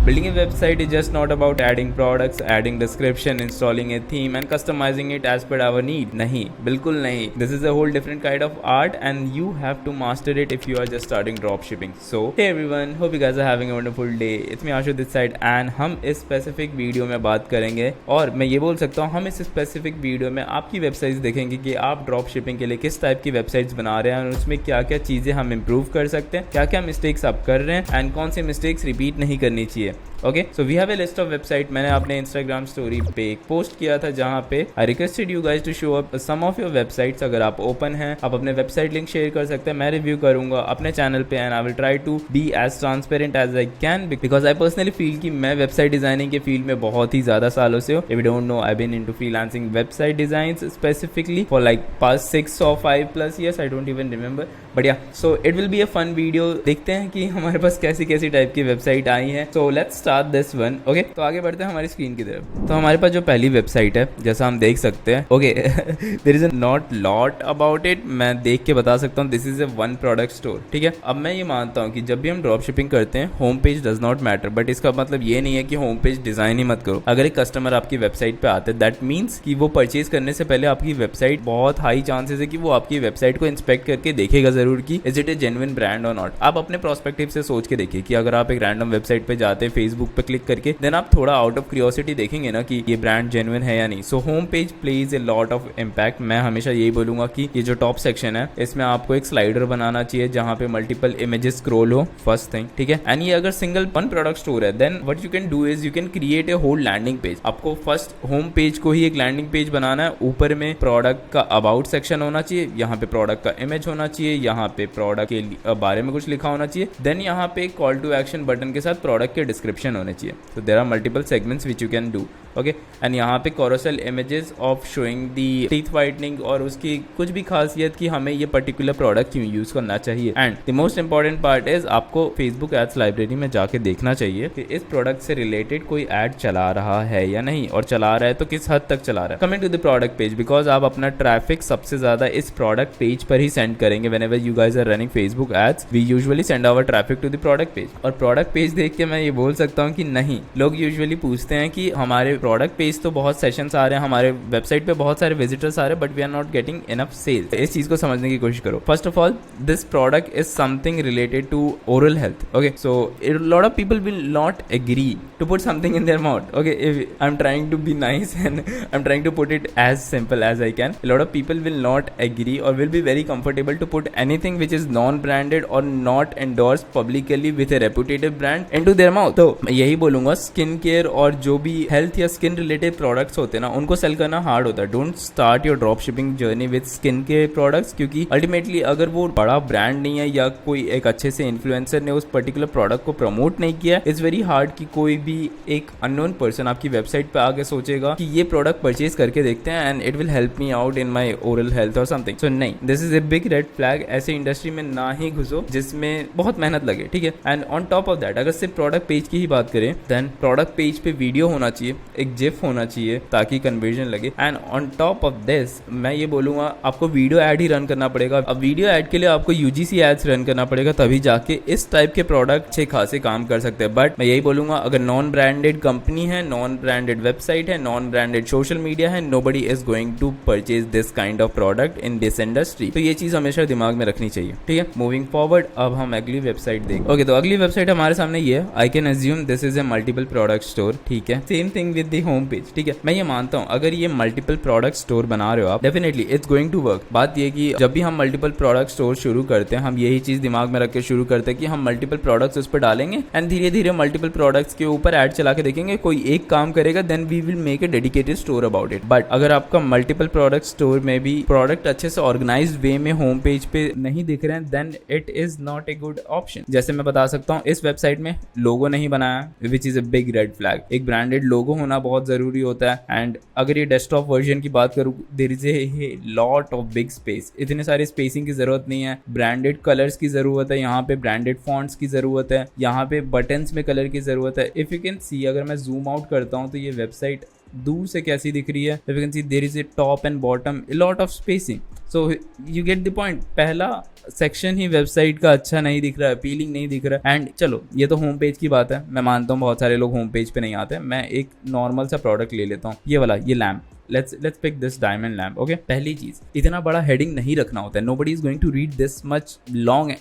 Building a website is just not about adding products, adding description, installing a theme and customizing it as per our need. नहीं, बिल्कुल नहीं. This is a whole different kind of art and you have to master it if you are just starting dropshipping. So hey everyone, hope you guys are having a wonderful day. It's me Ashu this side and हम इस specific video में बात करेंगे और मैं ये बोल सकता हूँ हम इस स्पेसिफिक वीडियो में आपकी वेबसाइट्स देखेंगे कि आप ड्रॉप शिपिंग के लिए किस टाइप की वेबसाइट्स बना रहे हैं और उसमें क्या क्या चीज़ें हम इम्प्रूव कर सकते हैं, क्या क्या मिस्टेक्स आप कर रहे हैं एंड कौन सी मिस्टेक्स रिपीट नहीं करनी चाहिए. Okay, so we have a list of website. मैंने अपने इंस्टाग्राम स्टोरी पे एक पोस्ट किया था जहाँ पे I requested you guys to show up some of your websites. अगर आप ओपन हैं आप अपने वेबसाइट लिंक शेयर कर सकते हैं, मैं रिव्यू करूंगा अपने चैनल पे and I will try to be as transparent as I can because I personally feel कि मैं वेबसाइट डिजाइनिंग के फील्ड में बहुत ही ज्यादा सालों से हूँ. If you don't know, I been into freelancing website designs specifically for like past 6 or 5+ years. I don't even remember, but yeah so it will be a fun video. देखते हैं कि हमारे पास कैसी कैसी टाइप की वेबसाइट आई है. So let's start this one. Okay, तो आगे बढ़ते हैं हमारी स्क्रीन की तरफ. तो हमारे पास जो पहली वेबसाइट है जैसा हम देख सकते हैं, okay there is not lot about it. मैं देख के बता सकता हूँ this is a one product store. ठीक है, अब मैं ये मानता हूँ कि जब भी हम ड्रॉप शिपिंग करते हैं home page does not matter, but इसका मतलब ये नहीं है कि होम पेज डिजाइन ही मत करो. अगर एक कस्टमर आपकी वेबसाइट पे आते हैं दैट मीन्स कि वो परचेज करने से पहले आपकी वेबसाइट बहुत हाई चांसेस है कि वो आपकी वेबसाइट को इंस्पेक्ट करके देखेगा जरूर कि is it A genuine brand और नॉट. आप अपने प्रोस्पेक्टिव से सोच के देखिए कि अगर आप एक रैंडम वेबसाइट पे जाते हैं फेसबुक पे क्लिक करके, देन आप थोड़ा आउट ऑफ क्यूरियोसिटी देखेंगे ना कि ये ब्रांड जेन्युइन है या नहीं. So home page plays a lot of impact. मैं हमेशा यही बोलूंगा कि ये जो टॉप सेक्शन है इसमें आपको एक स्लाइडर बनाना चाहिए जहां पे मल्टीपल इमेजेस स्क्रॉल हो, फर्स्ट थिंग. ठीक है, एंड ये अगर सिंगल वन प्रोडक्ट स्टोर है then what you can do is you can create a whole landing page. आपको फर्स्ट होम पेज को ही एक लैंडिंग पेज बनाना है. ऊपर में प्रोडक्ट का अबाउट सेक्शन होना चाहिए, यहाँ पे प्रोडक्ट का इमेज होना चाहिए, यहाँ पे प्रोडक्ट के बारे में कुछ लिखा होना चाहिए, देन यहाँ पे कॉल टू एक्शन बटन के साथ प्रोडक्ट के डिस्क्रिप्शन होने चाहिए. तो there are multiple segments which you can do. Okay, and यहाँ पे carousel images of showing the teeth whitening और उसकी कुछ भी खासियत कि हमें ये पर्टिकुलर प्रोडक्ट क्यों यूज करना चाहिए. And the most important part is आपको फेसबुक एड्स लाइब्रेरी में जाके देखना चाहिए कि इस प्रोडक्ट से रिलेटेड कोई एड चला रहा है या नहीं, और चला रहा है तो किस हद तक चला रहा है. Coming to the product page, because आप अपना ट्रैफिक सबसे ज्यादा इस प्रोडक्ट पेज पर ही सेंड करेंगे. Whenever you guys are running Facebook ads we usually send our traffic to the product page. और प्रोडक्ट पेज देख के मैं ये बोल सकता हूँ कि नहीं, लोग यूजुअली पूछते हैं कि हमारे प्रोडक्ट पेज तो बहुत सेशंस आ रहे हैं, हमारे वेबसाइट पे बहुत सारे विजिटर्स आ रहे हैं, but we are not getting enough sales. इस चीज को समझने की कोशिश करो. First of all this product is something related to oral health. Okay, so lot of people will not agree to put something in their mouth. Okay, if I am trying to be nice and I am trying to put it as simple as I can. Lot of people will not agree और will be very comfortable to put anything which is non branded और not endorse publicly with a reputative brand into their mouth. तो मैं यही बोलूंगा skin care और जो भी health या स्किन रिलेटेड प्रोडक्ट्स होते हैं ना उनको सेल करना हार्ड होता है. Don't start your drop shipping journey with skin care products, क्योंकि अल्टीमेटली अगर वो बड़ा ब्रांड नहीं है या कोई एक अच्छे से इन्फ्लुएंसर ने उस पर्टिकुलर प्रोडक्ट को प्रमोट नहीं किया, इट्स वेरी हार्ड कि कोई भी एक अननोन पर्सन आपकी वेबसाइट पे आके सोचेगा कि ये प्रोडक्ट परचेज करके देखते हैं and it will help me out in my oral health और समथिंग. सो नहीं, this is a big red flag. ऐसे इंडस्ट्री में ना ही घुसो जिसमें बहुत मेहनत लगे. ठीक है, and on top of that अगर सिर्फ प्रोडक्ट पेज की ही बात करें देन प्रोडक्ट पेज पे वीडियो होना चाहिए, एक जिफ होना चाहिए ताकि कन्वर्जन लगे. And on top of this मैं ये बोलूंगा आपको वीडियो ऐड ही रन करना पड़ेगा. अब वीडियो ऐड के लिए आपको यूजीसी एड्स रन करना पड़ेगा, तभी जाके इस टाइप के प्रोडक्ट अच्छे खासे काम कर सकते हैं. बट मैं यही बोलूंगा अगर नॉन ब्रांडेड कंपनी है, नॉन ब्रांडेड वेबसाइट है, नॉन ब्रांडेड सोशल मीडिया है, nobody is going to purchase this kind of product in this industry. तो ये चीज हमेशा दिमाग में रखनी चाहिए. ठीक है, मूविंग फॉरवर्ड अब हम अगली वेबसाइट देखें. ओके, तो अगली वेबसाइट हमारे सामने ये है. आई can assume this is A multiple product store. ठीक है, same thing with the home page. ठीक है, मैं ये मानता हूँ अगर ये मल्टीपल प्रोडक्ट स्टोर बना रहे हो आप, definitely it's going to work. बात ये कि जब भी हम मल्टीपल प्रोडक्ट स्टोर शुरू करते हैं हम यही चीज दिमाग में रख के शुरू करते हैं कि हम मल्टीपल प्रोडक्ट्स उस पर डालेंगे एंड धीरे धीरे मल्टीपल प्रोडक्ट्स के ऊपर ऐड चला के देखेंगे, कोई एक काम करेगा then we will make a dedicated store about it. But अगर आपका मल्टीपल प्रोडक्ट स्टोर में भी प्रोडक्ट अच्छे से ऑर्गेनाइज्ड वे में होम पेज पे नहीं दिख रहे हैं then it is not a good option. जैसे मैं बता सकता हूँ इस वेबसाइट में लोगो नहीं बनाया which is a big red flag. एक ब्रांडेड लोगो होना बहुत जरूरी होता है. एंड अगर ये डेस्कटॉप वर्जन की बात करूँ there is a lot of big space. इतने सारे स्पेसिंग की जरूरत नहीं है. ब्रांडेड कलर्स की जरूरत है, यहाँ पे ब्रांडेड फॉन्ट्स की जरूरत है, यहाँ पे बटन्स में कलर की जरूरत है. इफ यू कैन सी अगर मैं जूम आउट करता हूँ तो ये वेबसाइट दूर से कैसी दिख रही है. If you can see there is a top and bottom, a lot of spacing. So you get the point. पहला सेक्शन ही वेबसाइट का अच्छा नहीं दिख रहा है, अपीलिंग नहीं दिख रहा है। एंड चलो ये तो होम पेज की बात है, मैं मानता हूँ बहुत सारे लोग होम पेज पे नहीं आते। मैं एक नॉर्मल सा प्रोडक्ट ले लेता हूँ, ये वाला, ये lamp. Let's pick this diamond lamp. Okay, पहली चीज, इतना बड़ा हेडिंग नहीं रखना होता है। Nobody is going to read this much long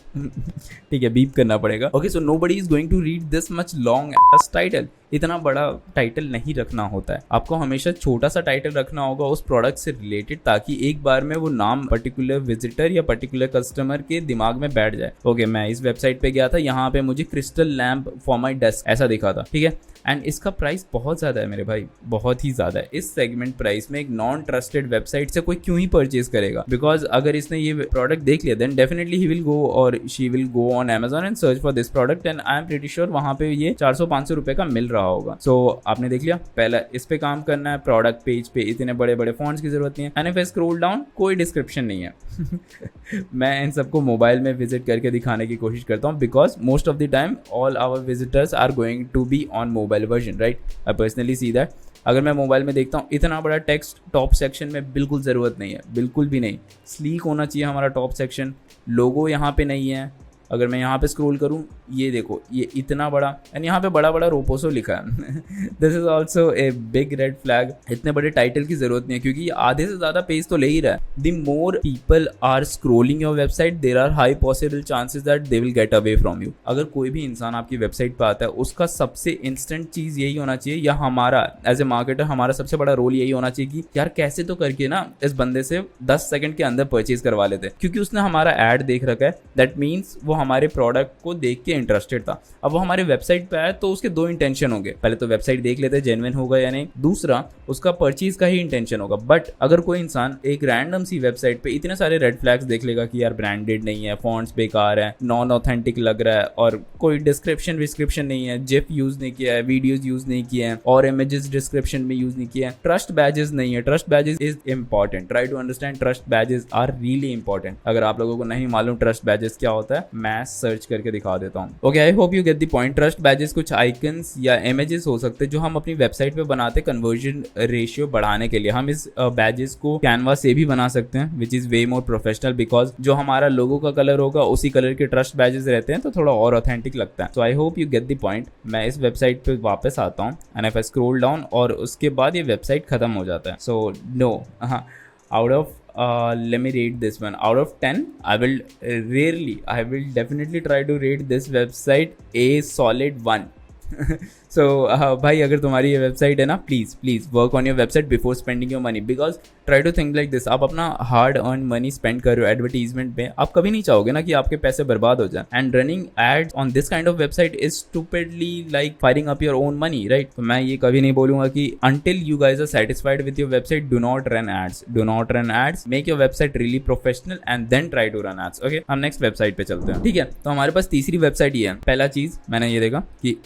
ठीक है, बीप करना पड़ेगा। Okay, so nobody is going to read this much long as title. इतना बड़ा टाइटल नहीं रखना होता है, आपको हमेशा छोटा सा टाइटल रखना होगा उस प्रोडक्ट से रिलेटेड, ताकि एक बार में वो नाम पर्टिकुलर विजिटर या पर्टिकुलर कस्टमर के दिमाग में बैठ जाए। ओके, मैं इस वेबसाइट पे गया था, यहाँ पे मुझे crystal lamp for my desk ऐसा दिखा था, ठीक है। एंड इसका प्राइस बहुत ज़्यादा है मेरे भाई, बहुत ही ज़्यादा है। इस सेगमेंट प्राइस में एक नॉन ट्रस्टेड वेबसाइट से कोई क्यों ही परचेज करेगा? बिकॉज अगर इसने ये प्रोडक्ट देख लिया then definitely he will go और she will go on Amazon and search for this product, and I am pretty sure वहाँ पे ये 400-500 रुपए का मिल रहा होगा। सो आपने देख लिया, पहला इस पे काम करना है। प्रोडक्ट पेज पे इतने बड़े बड़े फॉन्ट्स की जरूरत नहीं है। And if I scroll down, कोई डिस्क्रिप्शन नहीं है मैं इन सबको मोबाइल में विजिट करके दिखाने की कोशिश करता हूँ, because most of the time all our visitors are going to be on mobile version, right. I personally see that. अगर मैं मोबाइल में देखता हूँ, इतना बड़ा टेक्स्ट टॉप सेक्शन में बिल्कुल ज़रूरत नहीं है, बिल्कुल भी नहीं। स्लीक होना चाहिए हमारा टॉप सेक्शन। लोगो यहाँ पे नहीं है। अगर मैं यहाँ पे स्क्रॉल करूँ, ये देखो, ये इतना बड़ा, एंड यहाँ पे बड़ा बड़ा रोपोसो लिखा है this is also a big red flag. इतने बड़े टाइटल की जरूरत नहीं है, क्योंकि ये आधे से ज्यादा पेज तो ले ही रहा है। The more people are scrolling your website, there are high possible chances that they will get away from you. अगर कोई भी इंसान आपकी वेबसाइट पे आता है, उसका सबसे इंस्टेंट चीज यही होना चाहिए, या हमारा एज ए मार्केटर हमारा सबसे बड़ा रोल यही होना चाहिए कि यार कैसे तो करके ना इस बंदे से 10 सेकंड के अंदर परचेज करवा लेते, क्योंकि उसने हमारा एड देख रखा है। दैट मीन्स वो हमारे प्रोडक्ट को देख के इंटरेस्टेड था। अब वो हमारे वेबसाइट पे आया तो उसके दो इंटेंशन होंगे, पहले तो वेबसाइट देख लेते हैं जेन्युइन होगा या नहीं, दूसरा उसका परचेज का ही इंटेंशन होगा। बट अगर कोई इंसान एक रैंडम सी वेबसाइट पे इतने सारे रेड फ्लैग्स देख लेगा कि यार ब्रांडेड नहीं है, फॉन्ट्स बेकार है, नॉन ऑथेंटिक लग रहा है, और कोई डिस्क्रिप्शन नहीं है, जिप यूज नहीं किया है, वीडियोज यूज नहीं किए हैं, और इमेजेस डिस्क्रिप्शन में यूज नहीं किया है, ट्रस्ट बैजेस नहीं है। Trust badges is important, try to understand trust badges are really important. अगर आप लोगों को नहीं मालूम ट्रस्ट बैजेस क्या होता है, मैं सर्च करके दिखा देता हूँ। Okay, I hope you get the point. Trust badges कुछ आइकन्स या इमेजेस हो सकते हैं जो हम अपनी वेबसाइट पे बनाते हैं कन्वर्जन रेशियो बढ़ाने के लिए। हम इस बैजेस को कैनवा से भी बना सकते हैं, which is way more professional, because जो हमारा लोगो का कलर होगा उसी कलर के ट्रस्ट बैजेस रहते हैं, तो थोड़ा और ऑथेंटिक लगता है। So I hope you get the point. मैं इस वेबसाइट पे वापस आता हूँ and if I scroll down, और उसके बाद ये वेबसाइट खत्म हो जाता है। So no, out of let me rate this one out of 10. I will definitely try to rate this website a solid 1 so भाई, अगर तुम्हारी ये वेबसाइट है ना, please work on your website before spending your money, because try to think like this. आप अपना hard earn money spend कर रहे हो एडवर्टीजमेंट पे, आप कभी नहीं चाहोगे ना कि आपके पैसे बर्बाद हो जाए। And running ads on this kind of website is stupidly like firing up your own money, right. तो मैं ये कभी नहीं बोलूंगा कि until you guys are satisfied with your website, do not run ads, make your website really professional and then try to run ads. Okay, हम next website पे चलते हैं, ठीक है। तो हमारे पास तीसरी वेबसाइट ये है। पहला चीज मैंने ये देखा कि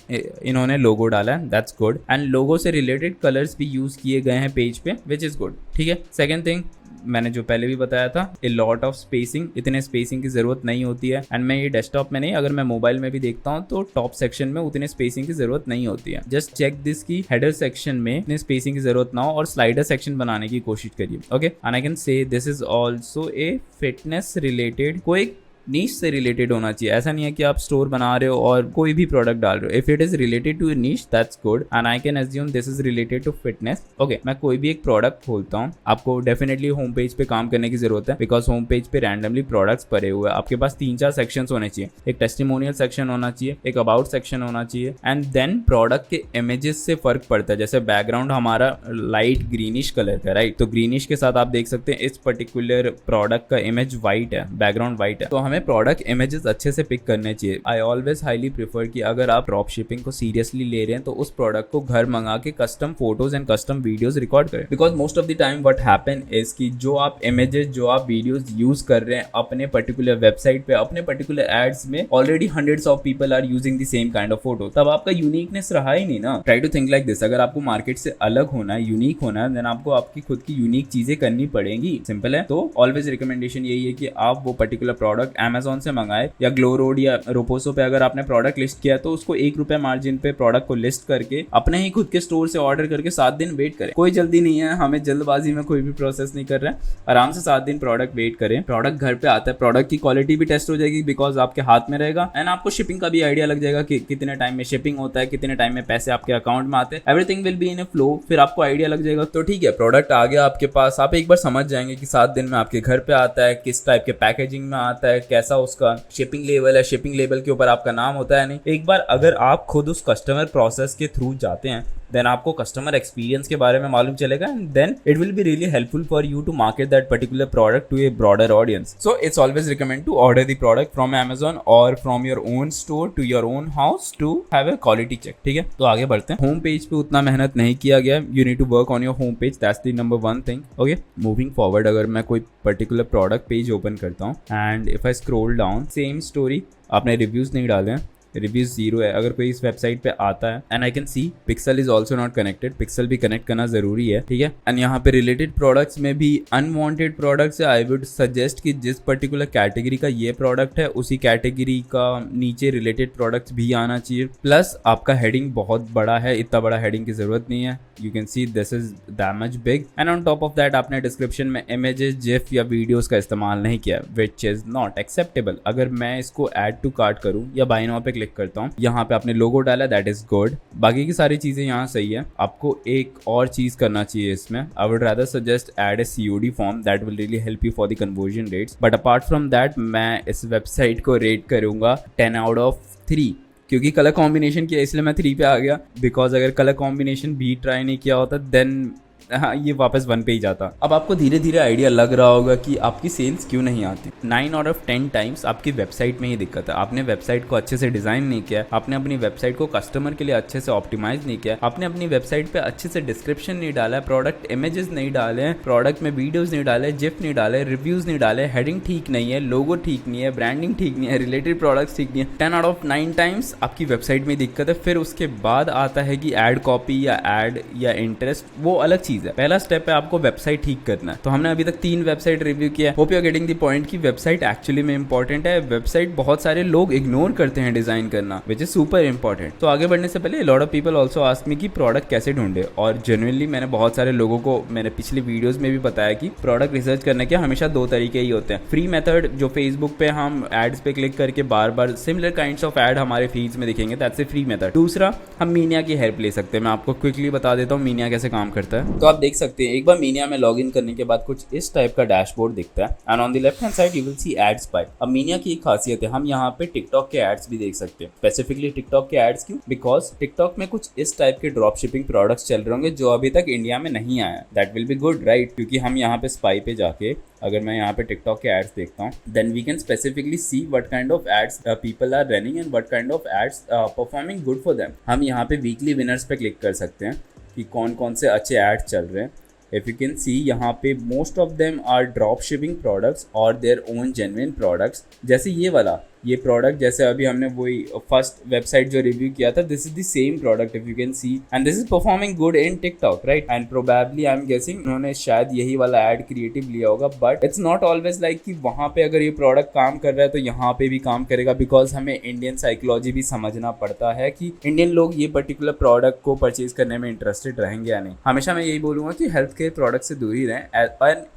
इन्होंने लोगो डाला है, दैट्स गुड, एंड लोगो से रिलेटेड कलर्स भी यूज किए गए हैं पेज पे, विच इज गुड, ठीक है। सेकंड थिंग, मैंने जो पहले भी बताया था, ए लॉट ऑफ स्पेसिंग, इतने स्पेसिंग की जरूरत नहीं होती है। एंड मैं ये डेस्कटॉप में नहीं, अगर मैं मोबाइल में भी देखता हूँ तो टॉप सेक्शन में उतने स्पेसिंग की जरूरत नहीं होती है। जस्ट चेक दिस की हेडर सेक्शन में इतने स्पेसिंग की जरूरत ना हो, और स्लाइडर सेक्शन बनाने की कोशिश करिए। Okay, and I can say this is also a fitness related, कोई नीश से रिलेटेड होना चाहिए। ऐसा नहीं है कि आप स्टोर बना रहे हो और कोई भी प्रोडक्ट डाल रहे हो। If it is related to niche, that's good, and I can assume this is related to fitness. Okay, मैं कोई भी एक प्रोडक्ट खोलता हूँ, आपको डेफिनेटली होम पेज पे काम करने की जरूरत है, बिकॉज होम पेज पे रैंडमली प्रोडक्ट्स पड़े हुए हैं। आपके पास 3-4 सेक्शन होने चाहिए। एक टेस्टिमोनियल सेक्शन होना चाहिए, एक अबाउट सेक्शन होना चाहिए, एंड देन प्रोडक्ट के इमेजेस से फर्क पड़ता है। जैसे बैकग्राउंड हमारा लाइट ग्रीनिश कलर का, राइट, तो ग्रीनिश के साथ आप देख सकते हैं इस पर्टिकुलर प्रोडक्ट का इमेज व्हाइट है, बैकग्राउंड व्हाइट है, तो हमें प्रोडक्ट इमेजेस अच्छे से पिक करने चाहिए। आई ऑलवेज हाईली प्रेफर कि अगर आप ड्रॉप शिपिंग को सीरियसली ले रहे हैं तो उस प्रोडक्ट को घर मंगा के custom photos and custom videos record करें, because most of the time what happen is कि जो आप इमेजेस, जो आप वीडियोस यूज कर रहे हैं अपने पर्टिकुलर वेबसाइट पे, अपने पर्टिकुलर एड्स में, already hundreds of people are using the same kind of photo, तब आपका यूनिकनेस रहा ही नहीं ना। Try to think like this. अगर आपको मार्केट से अलग होना है, यूनिक होना है, देन आपको आपकी खुद की यूनिक चीजें करनी पड़ेंगी। सिंपल है। तो ऑलवेज रिकमेंडेशन यही है कि आप वो पर्टिकुलर प्रोडक्ट Amazon से मंगाए या ग्लो रोड या रोपोसो पे अगर आपने प्रोडक्ट लिस्ट किया तो उसको ₹1 मार्जिन पे प्रोडक्ट को लिस्ट करके अपने ही खुद के स्टोर से ऑर्डर करके 7 दिन वेट करें। कोई जल्दी नहीं है, हमें जल्दबाजी में कोई भी प्रोसेस नहीं कर रहा है। आराम से 7 दिन प्रोडक्ट वेट करें, प्रोडक्ट घर पे आता है, प्रोडक्ट की क्वालिटी भी टेस्ट हो जाएगी बिकॉज आपके हाथ में रहेगा एंड आपको शिपिंग का भी आइडिया लग जाएगा कि कितने टाइम में शिपिंग होता है, कितने टाइम में पैसे आपके अकाउंट में आते हैं। Everything will be in A flow, फिर आपको आइडिया लग जाएगा। तो ठीक है, प्रोडक्ट आ गया आपके पास, आप एक बार समझ जाएंगे कि 7 दिन में आपके घर पे आता है, किस टाइप के पैकेजिंग में आता है, कैसा उसका शिपिंग लेवल है, शिपिंग लेवल के ऊपर आपका नाम होता है नहीं। एक बार अगर आप खुद उस कस्टमर प्रोसेस के थ्रू जाते हैं देन आपको कस्टमर एक्सपीरियंस के बारे में मालूम चलेगा and then it will be really helpful for you to market that particular product to a broader audience. So it's always recommend to order the product from Amazon और from your own store to your own house to have a quality check. ठीक है, तो आगे बढ़ते हैं। Home page पे उतना मेहनत नहीं किया गया, you need to work on your home page, that's the number 1 thing. Okay, moving forward, अगर मैं कोई पर्टिकुलर प्रोडक्ट पेज ओपन करता हूँ and if I scroll down, same story, आपने रिव्यूज नहीं डाले हैं, रिव्यूज 0 है। अगर कोई इस वेबसाइट पे आता है and I can see pixel is also not connected, pixel भी कनेक्ट करना जरूरी है। ठीक है, एंड यहाँ पे रिलेटेड प्रोडक्ट्स में भी अनवांटेड प्रोडक्ट्स है। आई वुड सजेस्ट कि जिस पर्टिकुलर कैटेगरी का ये प्रोडक्ट है उसी कैटेगरी का नीचे रिलेटेड प्रोडक्ट्स भी आना चाहिए। प्लस आपका हेडिंग बहुत बड़ा है, इतना बड़ा हेडिंग की जरूरत नहीं है। You can see this is that much big and on top of that आपने डिस्क्रिप्शन में इमेजेस, जिफ या वीडियोस का इस्तेमाल नहीं किया, विच इज नॉट एक्सेप्टेबल। अगर मैं इसको ऐड टू कार्ट करूँ या बाय नाउ पे क्लिक करता हूँ, यहाँ पे आपने लोगो डाला, दैट इज गुड, बाकी की सारी चीजें यहाँ सही है। आपको एक और चीज करना चाहिए इसमें, I would rather suggest add a COD form, that will really help you for the conversion rates. But apart from that मैं इस वेबसाइट को रेट करूंगा 10 आउट ऑफ 3, क्योंकि कलर कॉम्बिनेशन किया इसलिए मैं 3 पे आ गया, बिकॉज अगर कलर कॉम्बिनेशन भी ट्राई नहीं किया होता देन हाँ ये वापस 1 पे ही जाता। अब आपको धीरे धीरे आइडिया लग रहा होगा कि आपकी सेल्स क्यों नहीं आती। 9 आउट ऑफ 10 टाइम्स आपकी वेबसाइट में ही दिक्कत है। आपने वेबसाइट को अच्छे से डिजाइन नहीं किया, आपने अपनी वेबसाइट को कस्टमर के लिए अच्छे से ऑप्टिमाइज नहीं किया, आपने अपनी वेबसाइट पे अच्छे से डिस्क्रिप्शन नहीं डाला है, प्रोडक्ट इमेजेस नहीं डाले, प्रोडक्ट में वीडियोज नहीं डाले, जिफ नहीं डाले, रिव्यूज नहीं डाले, हेडिंग ठीक नहीं है, लोगो ठीक नहीं है, ब्रांडिंग ठीक नहीं है, रिलेटेड प्रोडक्ट्स ठीक नहीं है। 10 आउट ऑफ 9 टाइम्स आपकी वेबसाइट में दिक्कत है। फिर उसके बाद आता है कि एड कॉपी या एड या इंटरेस्ट, वो अलग चीज है। पहला स्टेप है आपको वेबसाइट ठीक करना है। तो हमने अभी तक 3 वेबसाइट रिव्यू किया। Hope you are getting the point कि वेबसाइट एक्चुअली में इंपॉर्टेंट है। वेबसाइट बहुत सारे लोग इग्नोर करते हैं डिजाइन करना, विच इज सुपर इंपॉर्टेंट। तो आगे बढ़ने से पहले lot of people also ask me कि प्रोडक्ट कैसे ढूंढे, और जेन्युइनली मैंने बहुत सारे लोगों को मैंने पिछले वीडियोस में भी बताया कि प्रोडक्ट रिसर्च करने के हमेशा 2 तरीके ही होते हैं। फ्री मेथड जो फेसबुक पे हम एड्स पे क्लिक करके बार बार सिमिलर काइंड्स ऑफ एड हमारे फीड्स में दिखेंगे, दैट्स ए फ्री मेथड। दूसरा, हम मीनिया की हेल्प ले सकते हैं। मैं आपको क्विकली बता देता हूँ मीनिया कैसे काम करता है। तो आप देख सकते हैं एक बार मीनिया में लॉगिन करने के बाद कुछ इस टाइप का डैशबोर्ड दिखता है and on the left hand side you will see ads by. अब मीनिया की एक खासियत है, हम यहाँ पे टिकटॉक के एड्स भी देख सकते हैं। स्पेसिफिकली टिकटॉक के एड्स क्यों? बिकॉज टिकटॉक में कुछ इस टाइप के ड्रॉप शिपिंग प्रोडक्ट्स चल रहे होंगे जो अभी तक इंडिया में नहीं आया। That will be good right, क्योंकि हम यहाँ पे स्पाई पे जाके अगर मैं यहाँ पे टिकटॉक के एड्स देखता हूँ then we can specifically see what kind of ads people are running and what kind of ads performing good for them. हम यहाँ पे वीकली विनर्स पे क्लिक कर सकते हैं कि कौन कौन से अच्छे एड्स चल रहे हैं। If you can see यहाँ पे most of them are drop shipping products or their own genuine products। जैसे ये वाला ये प्रोडक्ट, जैसे अभी हमने वही फर्स्ट वेबसाइट जो रिव्यू किया था, this is the same product if you can C and this is performing good in TikTok right. And probably I am guessing उन्होंने शायद यही वाला एड क्रिएटिव लिया होगा, but it's not always like कि वहाँ पे अगर ये प्रोडक्ट काम कर रहा है तो यहाँ पे भी काम करेगा, बिकॉज हमें इंडियन साइकोलॉजी भी समझना पड़ता है कि इंडियन लोग ये पर्टिकुलर प्रोडक्ट को परचेज करने में इंटरेस्टेड रहेंगे या नहीं। हमेशा मैं यही बोलूंगा कि हेल्थ केयर प्रोडक्ट से दूर ही रहें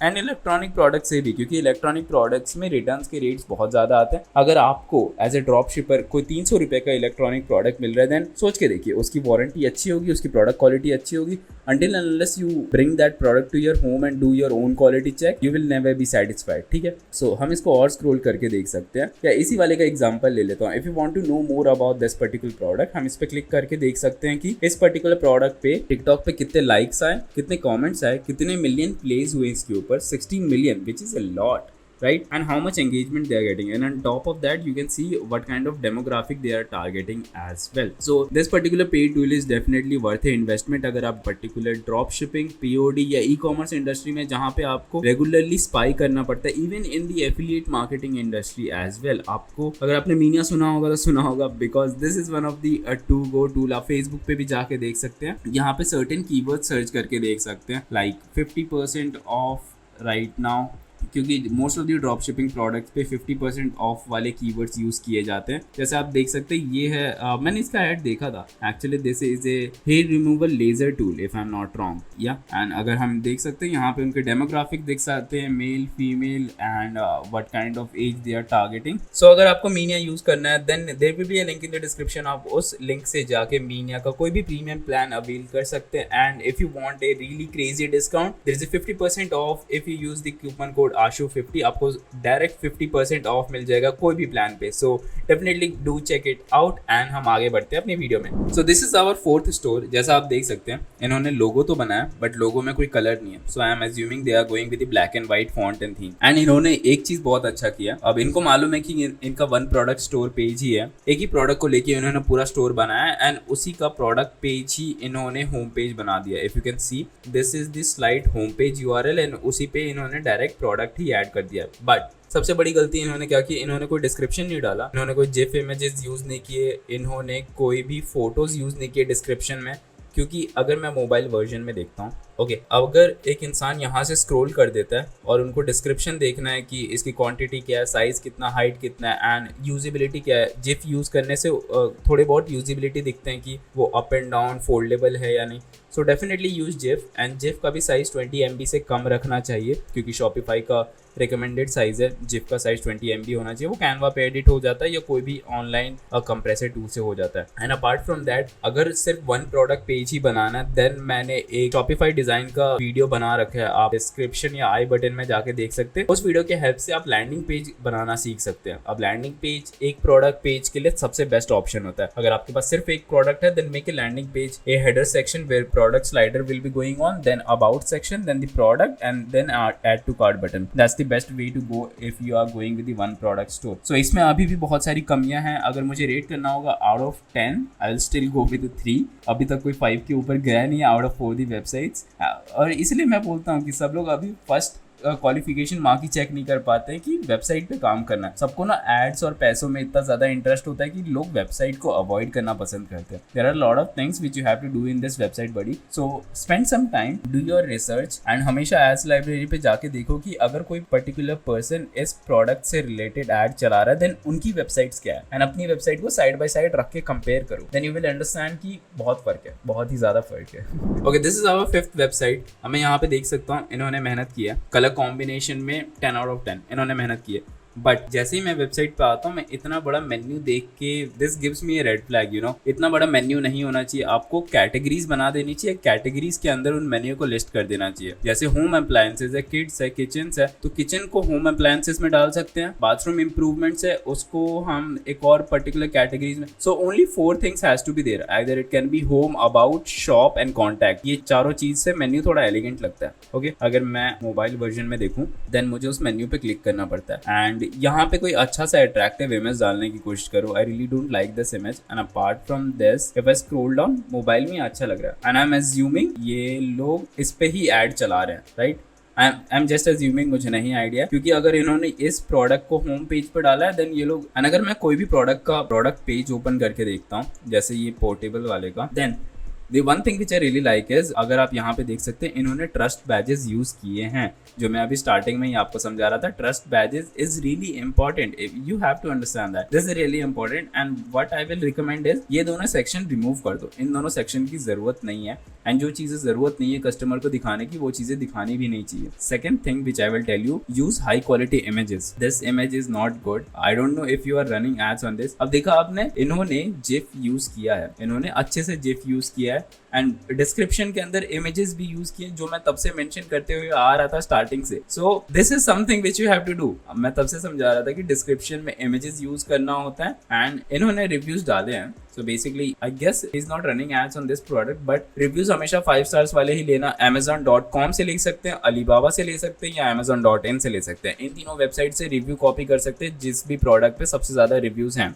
एंड इलेक्ट्रॉनिक प्रोडक्ट से भी, क्योंकि इलेक्ट्रॉनिक प्रोडक्ट्स में रिटर्न के रेट्स बहुत ज्यादा आते हैं। अगर आपको एज ए ड्रॉप शिपर कोई 300 रुपए का इलेक्ट्रॉनिक प्रोडक्ट मिल रहा है देन सोच के देखिए उसकी वारंटी अच्छी होगी, उसकी प्रोडक्ट क्वालिटी अच्छी होगी। until unless you bring that product to your home and do your own quality check you will never be satisfied। ठीक है, सो हम इसको और स्क्रॉल करके देख सकते हैं। या इसी वाले का एग्जांपल ले लेता हूँ। If you want to know more about this particular product, हम इस पे क्लिक करके देख सकते हैं कि इस पर्टिकुलर प्रोडक्ट पे टिकटॉक पे कितने लाइक्स आए, कितने कमेंट्स आए, कितने मिलियन प्लेज हुए इसके ऊपर, 16 million, which is a lot right, and how much engagement they are getting, and on top of that you can see what kind of demographic they are targeting as well। So this particular paid tool is definitely worth a investment अगर आप particular drop shipping, POD या e-commerce industry में जहाँ पे आपको regularly spy करना पड़ता है, even in the affiliate marketing industry as well। आपको अगर आपने मीनिया सुना होगा तो सुना होगा, because this is one of the to go tool। आप Facebook पे भी जाके देख सकते हैं, यहाँ पे certain keywords सर्च करके देख सकते हैं, like 50% off right now क्योंकि most of the drop shipping products पे 50% ऑफ वाले कीवर्ड्स यूज किए जाते हैं। जैसे आप देख सकते हैं ये है मैंने इसका ऐड देखा था actually, this is a hair removal laser tool if I am not wrong या। एंड अगर हम देख सकते हैं यहाँ पे उनके डेमोग्राफिक देख सकते हैं, male female and what kind of age they are targeting. So अगर आपको मीनिया यूज करना है then there will be a link in the description, आप उस लिंक से जाके मीनिया का कोई भी प्रीमियम प्लान अवेल कर सकते हैं। And if you want a really crazy discount there is a 50% off if you use the coupon code ASHU50, आपको डायरेक्ट 50% ऑफ मिल जाएगा कोई भी प्लान पे। So definitely do check it out and हम आगे बढ़ते हैं अपनी वीडियो में। So this is our fourth store. जैसा आप देख सकते हैं इन्होंने लोगो तो बनाया बट लोगो में कोई कलर नहीं है। So I am assuming they are going with the black and white font and theme. And इन्होंने एक चीज बहुत अच्छा किया, अब इनको मालूम है कि इनका वन प्रोडक्ट स्टोर पेज ही है, एक ही प्रोडक्ट को लेके इन्होंने पूरा स्टोर बनाया एंड उसी का प्रोडक्ट पेज ही इन्होंने होम पेज बना दिया। If you can see this is the slide home page URL and उसी पे इन्होंने डायरेक्ट प्रोडक्ट ही ऐड कर दिया। बट सबसे बड़ी गलती इन्होंने क्या की, इन्होंने कोई डिस्क्रिप्शन नहीं डाला, इन्होंने कोई जिफ इमेजेस यूज नहीं किए, इन्होंने कोई भी फोटोज यूज नहीं किए डिस्क्रिप्शन में। क्योंकि अगर मैं मोबाइल वर्जन में देखता हूँ ओके, अगर एक इंसान यहाँ से स्क्रॉल कर देता है और उनको डिस्क्रिप्शन देखना है कि इसकी क्वांटिटी क्या है, साइज कितना, हाइट कितना है एंड यूजिबिलिटी क्या है, जिफ यूज़ करने से थोड़े बहुत यूजिबिलिटी दिखते हैं कि वो अप एंड डाउन फोल्डेबल है या नहीं। So definitely use GIF and GIF का भी साइज 20 MB से कम रखना चाहिए क्योंकि शॉपिफाई का रिकमेंडेड साइज है जिफ का साइज 20 MB होना चाहिए। वो कैनवा पे एडिट हो जाता है या कोई भी ऑनलाइन कंप्रेसर टूल से हो जाता है। एंड अपार्ट फ्रॉम दैट अगर सिर्फ वन प्रोडक्ट पेज ही बनाना है देन मैंने एक शॉपिफाई डिजाइन का वीडियो बना रखा है, आप डिस्क्रिप्शन या आई बटन में जाके देख सकते हैं। उस वीडियो के हेल्प से आप लैंडिंग पेज बनाना सीख सकते हैं। अब लैंडिंग पेज एक प्रोडक्ट पेज के लिए सबसे बेस्ट ऑप्शन होता है। अगर आपके पास सिर्फ एक प्रोडक्ट है then make a landing page, a header section where product slider will be going on, then about section, then the product and then add to cart button. That's the best way to go if you are going with the one product store. So इसमें अभी भी बहुत सारी कमियां हैं। अगर मुझे rate करना होगा out of 10 I will still go with 3। अभी तक कोई 5 के ऊपर गया नहीं है आउट ऑफ 4 दी वेबसाइट्स। और इसलिए मैं बोलता हूँ कि सब लोग अभी फर्स्ट क्वालिफिकेशन माँ की चेक नहीं कर पाते हैं कि वेबसाइट पे काम करना है। सबको ना एड्स और पैसों में इतना ज़्यादा इंटरेस्ट होता है कि लोग वेबसाइट को अवॉइड करना पसंद करते हैं। There are lot of things which you have to do in this website buddy. So spend some time, do your research and हमेशा एड्स लाइब्रेरी पे जाके देखो कि अगर कोई पर्टिकुलर पर्सन इस प्रोडक्ट से रिलेटेड एड चला रहा है देन उनकी वेबसाइट्स क्या है एंड अपनी वेबसाइट को साइड बाय साइड रख के कंपेयर करो, देन यू विल अंडरस्टैंड कि बहुत फर्क है, बहुत ही ज़्यादा फर्क है। Okay, this is our 5th website. मैं यहाँ पे देख सकता हूँ इन्होंने मेहनत की है, कलर कॉम्बिनेशन में 10 आउट ऑफ 10 इन्होंने मेहनत की है। बट जैसे ही मैं वेबसाइट पे आता हूँ मैं इतना बड़ा मेन्यू देख के this gives me A red flag, you know. इतना बड़ा मेन्यू नहीं होना चाहिए, आपको कैटेगरीज बना देनी चाहिए, कैटेगरीज के अंदर उन मेन्यू को लिस्ट कर देना चाहिए। जैसे होम अप्लायंसेज है, किड्स है, किचन है, तो किचन को होम अप्लायंसेज में डाल सकते हैं। बाथरूम इंप्रूवमेंट्स है उसको हम एक और पर्टिकुलर कैटेगरीज में। So only 4 things has to be there, either it can be home, about, shop and contact. ये चारों चीज से मेन्यू थोड़ा एलिगेंट लगता है। ओके, अगर मैं मोबाइल वर्जन में देखूँ देन मुझे उस मेन्यू पे क्लिक करना पड़ता है एंड यहाँ पे कोई अच्छा सा अट्रैक्टिव इमेज डालने की कोशिश करो। I really don't like this image and apart from this if I scroll down mobile में अच्छा लग रहा है एंड आई एम अज्यूमिंग ये लोग इस पे ही ऐड चला रहे हैं, right? I am just assuming, मुझे नहीं आइडिया, क्योंकि अगर इन्होंने इस प्रोडक्ट को होम पेज पर डाला है देन ये लोग। एंड अगर मैं कोई भी प्रोडक्ट पेज ओपन करके देखता हूँ जैसे ये पोर्टेबल वाले का, then The one thing which I really like is, अगर आप यहाँ पे देख सकते हैं इन्होंने ट्रस्ट बैजेस यूज किए हैं, जो मैं अभी स्टार्टिंग में ही आपको समझा रहा था। Trust badges is really important, you have to understand that this is really important and what I will recommend is ये दोनों सेक्शन रिमूव कर दो। इन दोनों सेक्शन की जरूरत नहीं है एंड जो चीजें जरूरत नहीं है कस्टमर को दिखाने की वो चीजें दिखानी भी नहीं चाहिए। Second thing which I will tell you, use high quality images. This image is not good, I don't know if you are running ads on this. अब देखा आपने, इन्होंने जिफ यूज किया है, इन्होंने अच्छे से जिफ यूज किया है एंड डिस्क्रिप्शन के अंदर इमेजेस भी यूज किए जो मैं तब से मेंशन करते हुए आ रहा था स्टार्टिंग से। So this is something which you have to do. मैं तब से समझा रहा था कि डिस्क्रिप्शन में इमेजेस यूज करना होता है एंड इन्होंने रिव्यूज डाले हैं। So basically, I guess he's not running ads on this product, but reviews हमेशा 5 stars वाले ही लेना। Amazon.com से ले सकते हैं, Alibaba से ले सकते हैं या Amazon.in से ले सकते हैं। इन तीनों वेबसाइट से रिव्यू कॉपी कर सकते हैं जिस भी प्रोडक्ट पे सबसे ज्यादा रिव्यूज हैं।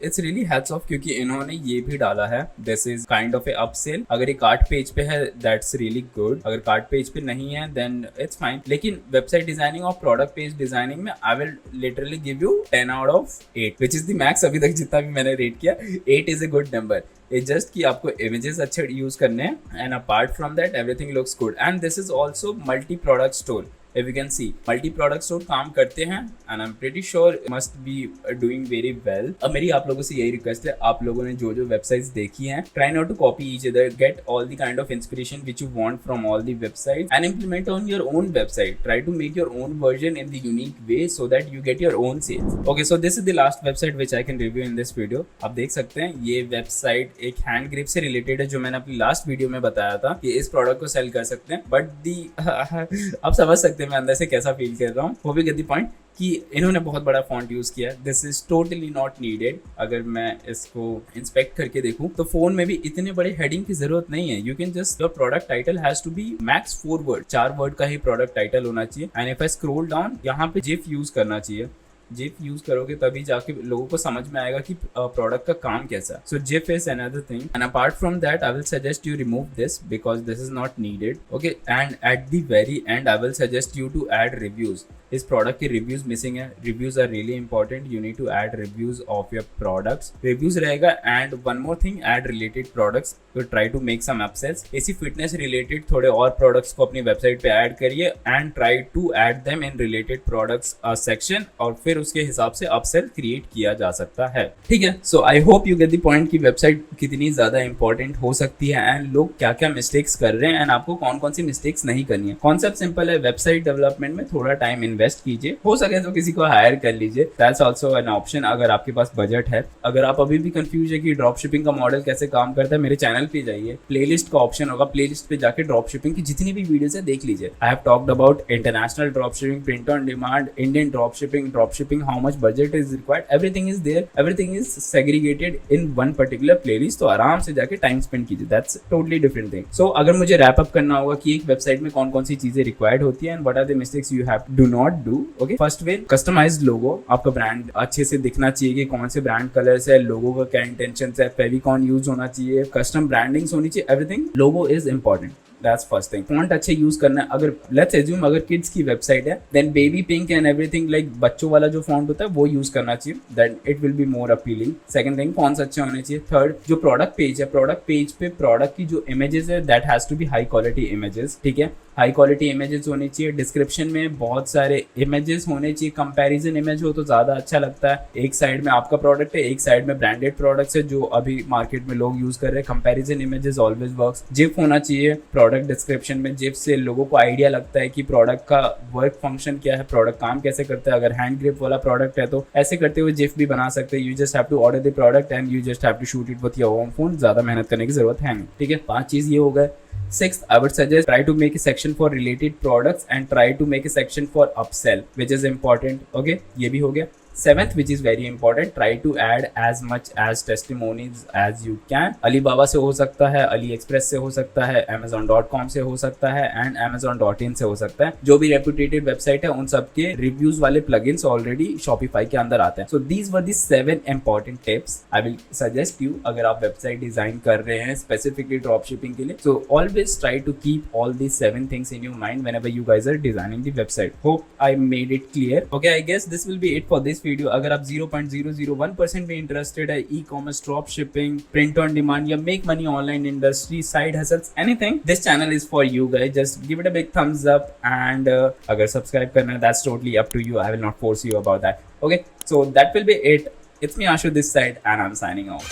इट्स रियली हैट्स ऑफ, क्योंकि इन्होंने ये भी डाला है, this is kind of A upsell. अगर ये कार्ट पेज पे है दैट्स रियली गुड, अगर कार्ट पेज पे नहीं है देन इट्स फाइन। लेकिन वेबसाइट डिजाइनिंग और प्रोडक्ट पेज डिजाइनिंग में I will literally give you 10 out of 8, which is the max अभी तक जितना भी मैंने रेट किया। 8 is a good number. It's just कि आपको images अच्छे यूज करने हैं and apart from that everything looks good and this is also multi product store. If you can C multi product store काम करते हैं and I am pretty sure must be doing very well. अब मेरी आप लोगों से यही request है, आप लोगों ने जो जो वेबसाइट्स देखी हैं, try not to copy each other, get all the kind of inspiration which you want from all the website and implement on your own website. Try to make your own version in the unique way so that you get your own sales. Okay, so this is the last website which I can review in this video. आप देख सकते हैं ये website एक hand grip से related है, जो मैंने अपनी लास्ट वीडियो में बताया था कि इस प्रोडक्ट को सेल कर सकते हैं, बट दी आप समझ सकते हैं मैं अंदर से कैसा फील कर रहा हूँ। वो भी गेट द पॉइंट कि इन्होंने बहुत बड़ा फॉन्ट यूज किया है। This is totally not needed. अगर मैं इसको इंस्पेक्ट करके देखूं तो फोन में भी इतने बड़े हेडिंग की जरूरत नहीं है। You can just, your product title has to be max 4 word, 4 word का ही प्रोडक्ट टाइटल होना चाहिए। And if I scroll down, यहाँ पे जिफ यूज करना चाहिए। जिफ यूज करोगे तभी जाके लोगों को समझ में आएगा कि प्रोडक्ट का काम कैसा है। So GIF is another thing and apart from that I will suggest you remove this because this is not needed. Okay, and at the very end I will suggest you to add reviews. इस product के reviews missing है। Reviews are really important. You need to add reviews of your products. Reviews रहेगा and one more thing, add related products. तो try to make some अपसेल्स। इसी fitness related थोड़े और products को अपनी वेबसाइट पे ऐड करिए and try to add them in related products section, और फिर उसके हिसाब से अपसेल क्रिएट किया जा सकता है। ठीक है, so I hope you get the point कि वेबसाइट कितनी ज्यादा इंपॉर्टेंट हो सकती है एंड लोग क्या क्या मिस्टेक्स कर रहे हैं एंड आपको कौन कौन सी मिस्टेक्स नहीं करनी है। कॉन्सेप्ट सिंपल है, वेबसाइट डेवलपमेंट में थोड़ा टाइम इन्वेस्ट कीजिए, हो सके तो किसी को हायर कर लीजिए। दैट्स आल्सो एन ऑप्शन अगर आपके पास बजट है। अगर आप अभी भी कंफ्यूज है कि ड्रॉप शिपिंग का मॉडल कैसे काम करता है, मेरे चैनल पे जाइए, प्लेलिस्ट का ऑप्शन होगा, प्लेलिस्ट पे जाके ड्रॉप शिपिंग की जितनी भी वीडियोस है देख लीजिए। I have talked about international drop shipping, print on demand, Indian drop shipping, how much budget is required, everything is there, everything is segregated in one particular playlist. तो आराम से जाके टाइम स्पेंड कीजिए, that's totally different thing. So अगर मुझे wrap up करना होगा कि एक वेबसाइट में कौन कौन सी चीजें रिक्वायर्ड होती है and what are the mistakes you have do not do. Okay, first way, customised logo. आपका ब्रांड अच्छे से दिखना चाहिए कि कौन से ब्रांड कलर्स है, लोगो का क्या इंटेंशन है, फेविकॉन यूज होना चाहिए, कस्टम ब्रांडिंग्स होनी चाहिए, everything. Logo is important, that's first thing. Font अच्छे यूज करना है। अगर लेट्स एज्यूम अगर किड्स की वेबसाइट है, then baby pink and everything, like बच्चों वाला जो फॉन्ट होता है वो यूज करना चाहिए, then it will be more appealing. Second thing, fonts अच्छे होने चाहिए। थर्ड, जो प्रोडक्ट पेज है, प्रोडक्ट पेज पे प्रोडक्ट की जो इमेजेस है, that has to be high quality images. ठीक है, हाई क्वालिटी इमेजेस होनी चाहिए। डिस्क्रिप्शन में बहुत सारे इमेजेस होने चाहिए। कंपैरिजन इमेज हो तो ज़्यादा अच्छा लगता है। एक साइड में आपका प्रोडक्ट है, एक साइड में ब्रांडेड प्रोडक्ट्स है जो अभी मार्केट में लोग यूज कर रहे हैं। Comparison images always works. GIF होना चाहिए प्रोडक्ट डिस्क्रिप्शन में। जिफ से लोगों को आइडिया लगता है कि प्रोडक्ट का वर्क फंक्शन क्या है, प्रोडक्ट काम कैसे करता है। अगर हैंड ग्रिप वाला प्रोडक्ट है तो ऐसे करते हुए जिफ भी बना सकते हैं। You just have to order the product and you just have to shoot it with your own phone. ज़्यादा मेहनत करने की जरूरत है नहीं। ठीक है, 5 चीज़ ये हो गए। Sixth, I would suggest try to make a section for related products and try to make a section for upsell, which is important. Okay, ये भी हो गया। Seventh, which is very important, try to add as much as testimonies as you can. Alibaba से हो सकता है, AliExpress से हो सकता है, Amazon.com से हो सकता है एंड Amazon.in से हो सकता है। जो भी रेपुटेटेड वेबसाइट है उन सब के रिव्यूज वाले प्लगइन्स ऑलरेडी Shopify के अंदर आते हैं। So these were the 7 important tips I will suggest you अगर आप वेबसाइट डिजाइन कर रहे हैं स्पेसिफिकली ड्रॉप शिपिंग के लिए। So always try to keep all these 7 things in your mind whenever you guys are designing the website. Hope I made it clear. Okay, I guess this will be it for this video. अगर आप 0.001% भी interested है e commerce, drop shipping, print on demand या make money online industry, side hustles, anything, this channel is for you guys. Just give it a big thumbs up and अगर subscribe करना है that's totally up to you. I will not force you about that. Okay, so that will be it. It's me Ashu this side and I'm signing off.